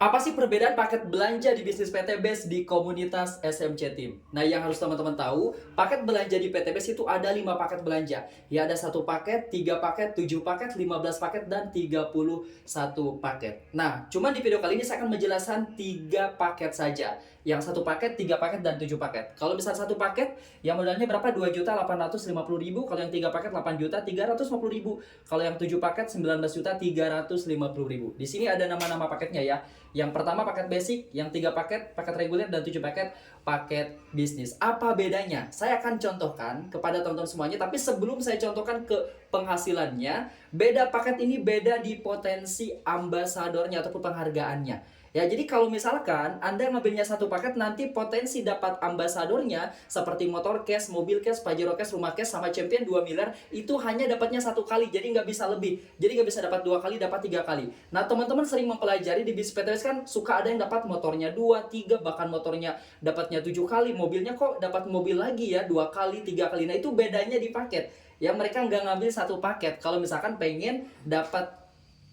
Apa sih perbedaan paket belanja di bisnis PT Base di komunitas SMC Team? Nah, yang harus teman-teman tahu, paket belanja di PT Base itu ada 5 paket belanja. Ya, ada 1 paket, 3 paket, 7 paket, 15 paket, dan 31 paket. Nah, cuman di video kali ini saya akan menjelaskan 3 paket saja. Yang 1 paket, 3 paket, dan 7 paket. Kalau misal 1 paket, yang modalnya berapa? 2.850.000. Kalau yang 3 paket, 8.350.000. Kalau yang 7 paket, 19.350.000. Di sini ada nama-nama paketnya ya. Yang pertama paket basic, yang 3 paket, paket reguler, dan 7 paket, paket bisnis. Apa bedanya? Saya akan contohkan kepada teman-teman semuanya, tapi sebelum saya contohkan ke penghasilannya, beda paket ini beda di potensi ambasadornya ataupun penghargaannya. Ya, jadi kalau misalkan Anda ngambilnya 1 paket, nanti potensi dapat ambasadornya seperti motor cash, mobil cash, Pajero cash, rumah cash, sama champion 2 miliar, itu hanya dapatnya 1 kali, jadi nggak bisa lebih. Jadi nggak bisa dapat 2 kali, dapat 3 kali. Nah, teman-teman sering mempelajari di bisnis PTS kan suka ada yang dapat motornya 2, 3, bahkan motornya dapatnya 7 kali, mobilnya kok dapat mobil lagi ya 2 kali, 3 kali. Nah, itu bedanya di paket. Ya, mereka nggak ngambil 1 paket. Kalau misalkan pengen dapat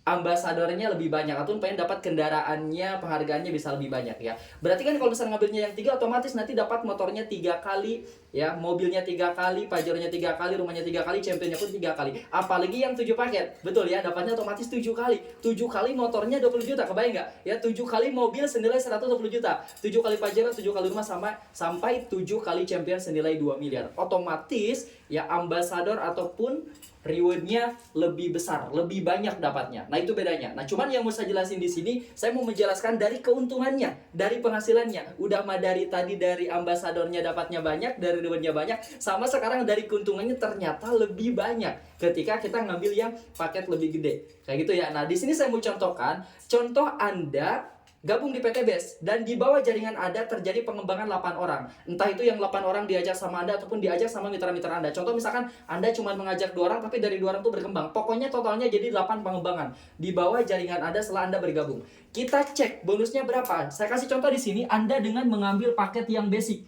ambasadornya lebih banyak atau pengen dapat kendaraannya, penghargaannya bisa lebih banyak ya. Berarti kan kalau misalnya ngambilnya yang 3, otomatis nanti dapat motornya 3 kali ya, mobilnya 3 kali, Pajeronya 3 kali, rumahnya 3 kali, championnya pun 3 kali. Apalagi yang 7 paket. Betul ya, dapatnya otomatis 7 kali. 7 kali motornya 20 juta, kebayang nggak? Ya, 7 kali mobil senilai 120 juta. 7 kali Pajero, 7 kali rumah, sampai 7 kali champion senilai 2 miliar. Otomatis ya ambasador ataupun rewardnya lebih besar, lebih banyak dapatnya. Nah, itu bedanya. Nah, cuman yang mau saya jelasin di sini, saya mau menjelaskan dari keuntungannya, dari penghasilannya. Udah mah dari tadi dari ambasadornya dapatnya banyak, dari rewardnya banyak, sama sekarang dari keuntungannya ternyata lebih banyak ketika kita ngambil yang paket lebih gede. Kayak gitu ya. Nah, di sini saya mau contohkan, contoh Anda gabung di PT BES dan di bawah jaringan Anda terjadi pengembangan 8 orang. Entah itu yang 8 orang diajak sama Anda ataupun diajak sama mitra-mitra Anda. Contoh misalkan Anda cuma mengajak 2 orang tapi dari 2 orang itu berkembang. Pokoknya totalnya jadi 8 pengembangan di bawah jaringan Anda setelah Anda bergabung. Kita cek bonusnya berapa. Saya kasih contoh di sini, Anda dengan mengambil paket yang basic.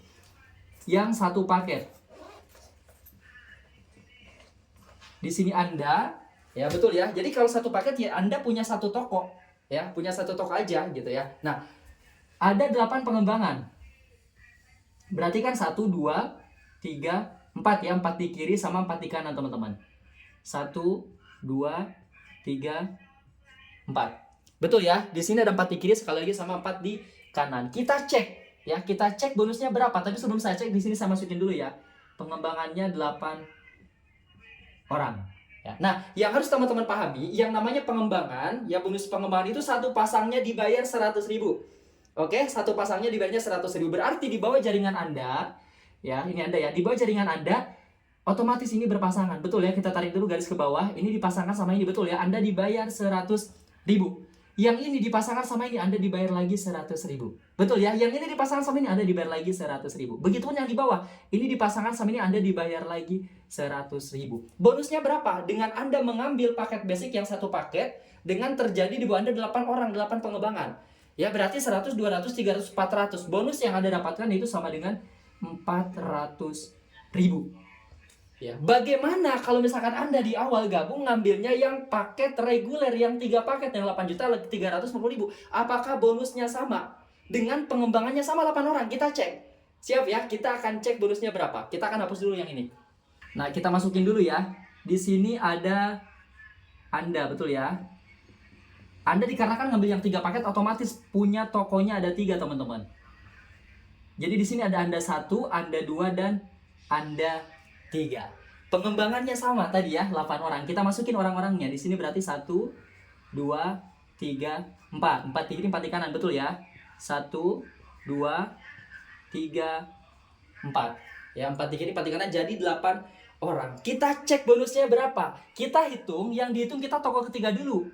Yang 1 paket. Di sini Anda, ya betul ya. Jadi kalau 1 paket ya Anda punya 1 toko. Ya, punya 1 toko aja gitu ya. Nah, ada 8 pengembangan. Berarti kan 1, 2, 3, 4 ya. 4 di kiri sama 4 di kanan teman-teman. 1, 2, 3, 4. Betul ya. Di sini ada 4 di kiri sekali lagi sama 4 di kanan. Kita cek ya. Kita cek bonusnya berapa. Tapi sebelum saya cek di sini saya masukin dulu ya. Pengembangannya 8 orang. Ya. Nah, yang harus teman-teman pahami, yang namanya pengembangan, ya bonus pengembangan itu 1 pasangnya dibayar 100.000. Oke, 1 pasangnya dibayarnya 100.000. Berarti di bawah jaringan Anda, ya ini Anda ya, di bawah jaringan Anda, otomatis ini berpasangan. Betul ya, kita tarik dulu garis ke bawah, ini dipasangkan sama ini, betul ya, Anda dibayar 100.000. Yang ini dipasangkan sama ini, Anda dibayar lagi 100.000. Betul ya, yang ini dipasangkan sama ini, Anda dibayar lagi 100.000. Begitupun yang di bawah, ini dipasangkan sama ini, Anda dibayar lagi 100.000. Bonusnya berapa? Dengan Anda mengambil paket basic yang 1 paket, dengan terjadi di bawah Anda 8 orang, 8 pengembangan. Ya, berarti 100, 200, 300, 400. Bonus yang Anda dapatkan itu sama dengan 400.000. Ya, bagaimana kalau misalkan Anda di awal gabung ngambilnya yang paket reguler, yang 3 paket, yang 8.350.000? Apakah bonusnya sama? Dengan pengembangannya sama 8 orang, kita cek. Siap ya, kita akan cek bonusnya berapa. Kita akan hapus dulu yang ini. Nah, kita masukin dulu ya. Di sini ada Anda, betul ya. Anda dikarenakan ngambil yang 3 paket, otomatis punya tokonya ada 3, teman-teman. Jadi di sini ada Anda 1, Anda 2, dan Anda 3. Pengembangannya sama tadi ya, 8 orang. Kita masukin orang-orangnya. Di sini berarti 1, 2, 3, 4. 4 di kiri, 4 di kanan, betul ya. 1, 2, 3, 4. Ya, 4 di kiri, 4 di kanan, jadi 8 orang. Kita cek bonusnya berapa. Kita hitung, yang dihitung kita toko ketiga dulu.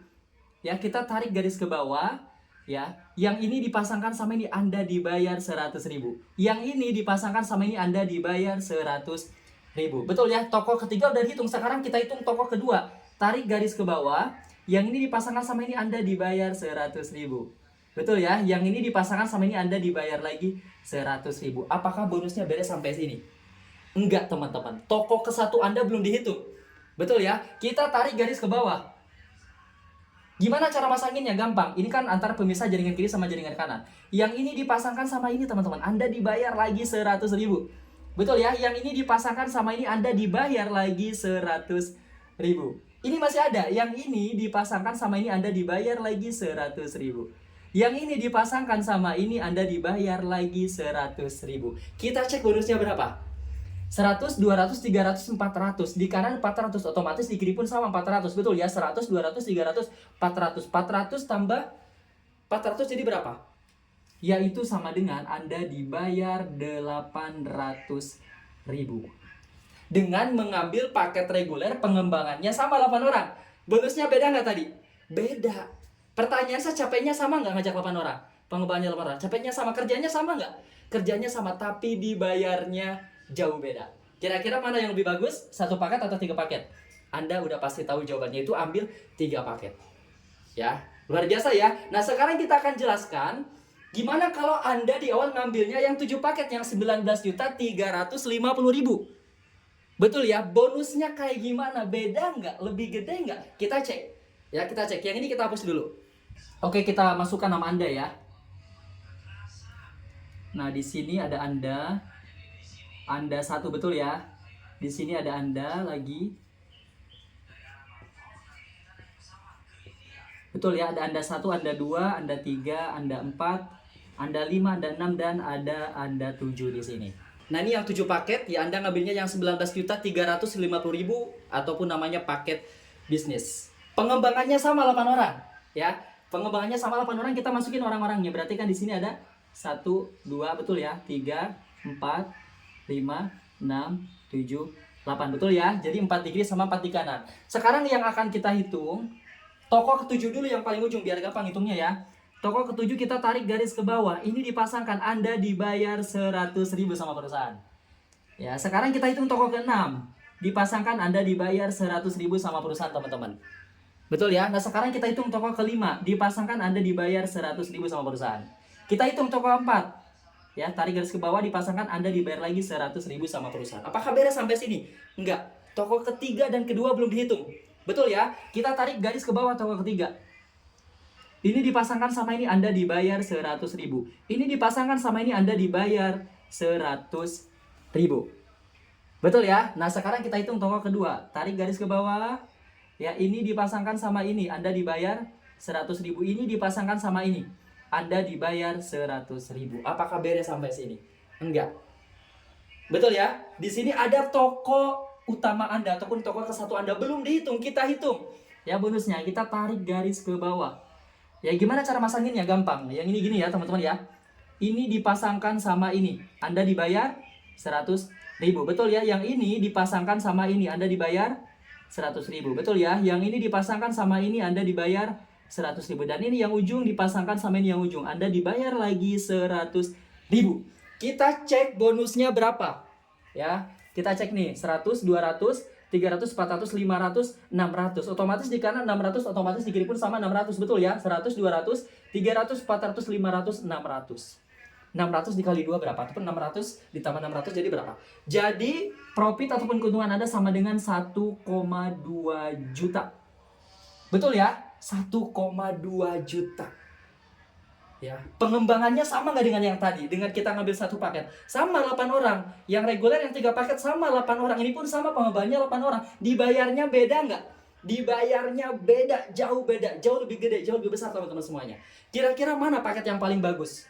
Ya, kita tarik garis ke bawah. Ya, yang ini dipasangkan sama ini, Anda dibayar 100.000. Yang ini dipasangkan sama ini, Anda dibayar 100.000. Betul ya, toko ketiga udah dihitung. Sekarang kita hitung toko kedua. Tarik garis ke bawah. Yang ini dipasangkan sama ini, Anda dibayar 100.000. Betul ya, yang ini dipasangkan sama ini, Anda dibayar lagi 100.000. Apakah bonusnya beres sampai sini? Enggak, teman-teman. Toko ke-1 Anda belum dihitung. Betul ya, kita tarik garis ke bawah. Gimana cara masanginnya? Gampang. Ini kan antara pemisah jaringan kiri sama jaringan kanan. Yang ini dipasangkan sama ini teman-teman. Anda dibayar lagi 100.000. Betul ya? Yang ini dipasangkan sama ini Anda dibayar lagi 100.000. Ini masih ada. Yang ini dipasangkan sama ini Anda dibayar lagi 100.000. Yang ini dipasangkan sama ini Anda dibayar lagi 100.000. Kita cek bonusnya berapa? 100, 200, 300, 400. Di kanan 400, otomatis di kiri pun sama 400. Betul ya? 100, 200, 300, 400. 400 tambah 400 jadi berapa? Yaitu sama dengan Anda dibayar 800.000. Dengan mengambil paket reguler pengembangannya sama 8 orang. Bonusnya beda nggak tadi? Beda. Pertanyaan saya, capeknya sama nggak ngajak 8 orang? Pengembangannya 8 orang. Capeknya sama, kerjanya sama nggak? Kerjanya sama, tapi dibayarnya jauh beda. Kira-kira mana yang lebih bagus? 1 paket atau 3 paket? Anda udah pasti tahu jawabannya, itu ambil 3 paket. Ya, luar biasa ya. Nah, sekarang kita akan jelaskan gimana kalau Anda di awal ngambilnya yang 7 paket yang 19.350.000. Betul ya? Bonusnya kayak gimana? Beda nggak? Lebih gede nggak? Kita cek. Ya, kita cek. Yang ini kita hapus dulu. Oke, kita masukkan nama Anda ya. Nah, di sini ada Anda 1, betul ya? Di sini ada Anda lagi. Betul ya? Ada Anda 1, Anda 2, Anda 3, Anda 4, Anda 5, Anda 6, dan ada Anda 7 di sini. Nah, ini yang 7 paket ya, Anda ngambilnya yang 19.350.000 ataupun namanya paket bisnis. Pengembangannya sama 8 orang ya. Pengembangannya sama 8 orang, kita masukin orang-orangnya. Berarti kan di sini ada 1, 2, betul ya? 3, 4, 5, 6, 7, 8, betul ya? Jadi 4 di kiri sama 4 di kanan. Sekarang yang akan kita hitung toko ke-7 dulu, yang paling ujung biar gampang hitungnya ya. Toko ke-7 kita tarik garis ke bawah. Ini dipasangkan, Anda dibayar 100.000 sama perusahaan. Ya, sekarang kita hitung toko ke-6. Dipasangkan, Anda dibayar 100.000 sama perusahaan, teman-teman. Betul ya? Nah, sekarang kita hitung toko ke-5. Dipasangkan, Anda dibayar 100.000 sama perusahaan. Kita hitung toko ke-4. Ya, tarik garis ke bawah, dipasangkan, Anda dibayar lagi 100.000 sama perusahaan. Apakah beres sampai sini? Enggak. Toko ketiga dan kedua belum dihitung. Betul ya? Kita tarik garis ke bawah toko ketiga. Ini dipasangkan sama ini, Anda dibayar 100.000. Ini dipasangkan sama ini, Anda dibayar 100.000. Betul ya? Nah, sekarang kita hitung toko kedua. Tarik garis ke bawah. Ya, ini dipasangkan sama ini, Anda dibayar 100.000. Ini dipasangkan sama ini, Anda dibayar 100.000. Apakah beres sampai sini? Enggak. Betul ya? Di sini ada toko utama Anda ataupun toko ke-1 Anda belum dihitung, kita hitung. Ya, bonusnya kita tarik garis ke bawah. Ya, gimana cara masanginnya? Gampang. Yang ini gini ya, teman-teman ya. Ini dipasangkan sama ini, Anda dibayar 100.000. Betul ya? Yang ini dipasangkan sama ini, Anda dibayar 100.000. Betul ya? Yang ini dipasangkan sama ini, Anda dibayar 100.000. Dan ini yang ujung dipasangkan sama ini yang ujung, Anda dibayar lagi 100.000. Kita cek bonusnya berapa. Ya, kita cek nih, 100, 200, 300, 400, 500, 600. Otomatis di kanan 600, otomatis di kiri pun sama 600. Betul ya? 100, 200, 300, 400, 500, 600. 600 dikali 2 berapa? Ataupun 600 ditambah 600 jadi berapa? Jadi profit ataupun keuntungan Anda sama dengan 1,2 juta. Betul ya? 1,2 juta. Ya, pengembangannya sama nggak dengan yang tadi? Dengan kita ngambil 1 paket sama 8 orang, yang reguler yang 3 paket sama 8 orang. Ini pun sama, pengembangannya 8 orang. Dibayarnya beda nggak? Dibayarnya beda, jauh lebih gede, jauh lebih besar, teman-teman semuanya. Kira-kira mana paket yang paling bagus?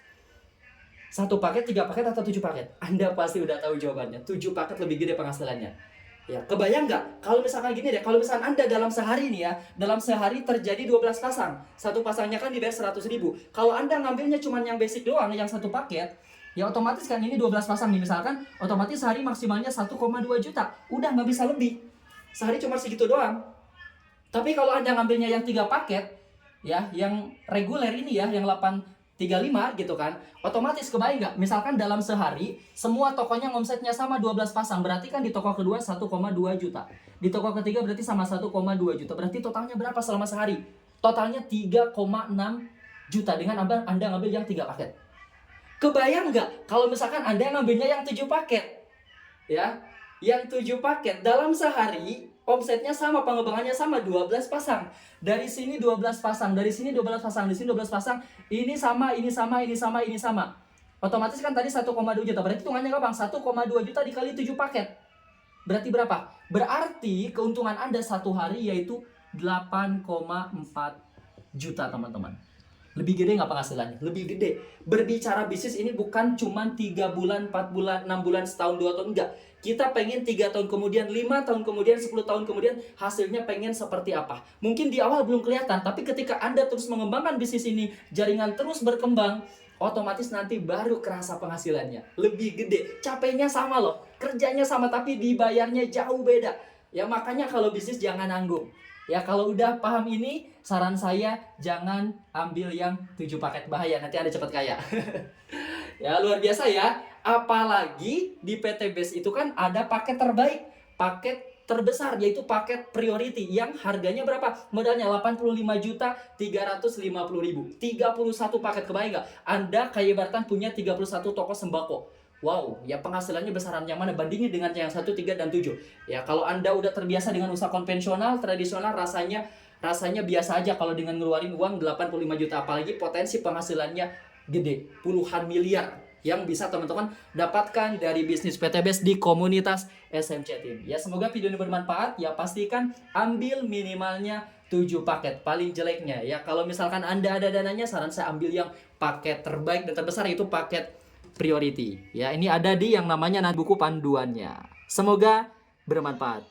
1 paket, 3 paket, atau 7 paket? Anda pasti udah tahu jawabannya. 7 paket lebih gede penghasilannya. Ya, kebayang nggak? Kalau misalkan gini deh, kalau misalkan Anda dalam sehari nih ya, dalam sehari terjadi 12 pasang. 1 pasangnya kan dibayar 100.000. Kalau Anda ngambilnya cuma yang basic doang, yang 1 paket, ya otomatis kan ini 12 pasang nih misalkan, otomatis sehari maksimalnya 1,2 juta. Udah nggak bisa lebih. Sehari cuma segitu doang. Tapi kalau Anda ngambilnya yang 3 paket, ya, yang reguler ini ya, yang 835 gitu kan, otomatis kebayang nggak? Misalkan dalam sehari semua tokonya omsetnya sama 12 pasang, berarti kan di toko kedua 1,2 juta, di toko ketiga berarti sama 1,2 juta, berarti totalnya berapa selama sehari? Totalnya 3,6 juta dengan Anda ngambil yang 3 paket. Kebayang nggak kalau misalkan Anda ngambilnya yang 7 paket? Ya, yang 7 paket dalam sehari Omsetnya sama, pengembangannya sama, 12 pasang. Dari sini 12 pasang, dari sini 12 pasang, di sini 12 pasang. Ini sama, ini sama, ini sama, ini sama. Otomatis kan tadi 1,2 juta. Berarti hitungannya gampang, 1,2 juta dikali 7 paket. Berarti berapa? Berarti keuntungan Anda satu hari yaitu 8,4 juta, teman-teman. Lebih gede nggak penghasilannya? Lebih gede. Berbicara bisnis ini bukan cuma 3 bulan, 4 bulan, 6 bulan, setahun, 2 tahun. Enggak. Kita pengen 3 tahun kemudian, 5 tahun kemudian, 10 tahun kemudian, hasilnya pengen seperti apa. Mungkin di awal belum kelihatan, tapi ketika Anda terus mengembangkan bisnis ini, jaringan terus berkembang, otomatis nanti baru kerasa penghasilannya. Lebih gede. Capeknya sama loh. Kerjanya sama, tapi dibayarnya jauh beda. Ya makanya kalau bisnis jangan nanggung. Ya kalau udah paham ini, saran saya jangan ambil yang 7 paket, bahaya, nanti Anda cepat kaya. Ya luar biasa ya. Apalagi di PT Base itu kan ada paket terbaik, paket terbesar, yaitu paket priority yang harganya berapa? Modalnya 85.350.000. 31 paket, kebayang nggak? Anda kayak ibaratkan punya 31 toko sembako. Wow, ya penghasilannya besaran yang mana? Bandingin dengan yang 1, 3, dan 7. Ya kalau Anda udah terbiasa dengan usaha konvensional, tradisional, rasanya biasa aja kalau dengan ngeluarin uang 85 juta. Apalagi potensi penghasilannya gede, puluhan miliar yang bisa teman-teman dapatkan dari bisnis PT Base di komunitas SMC Team. Ya semoga video ini bermanfaat. Ya pastikan ambil minimalnya 7 paket. Paling jeleknya ya kalau misalkan Anda ada dananya, saran saya ambil yang paket terbaik dan terbesar, yaitu paket priority. Ya ini ada di yang namanya buku panduannya. Semoga bermanfaat.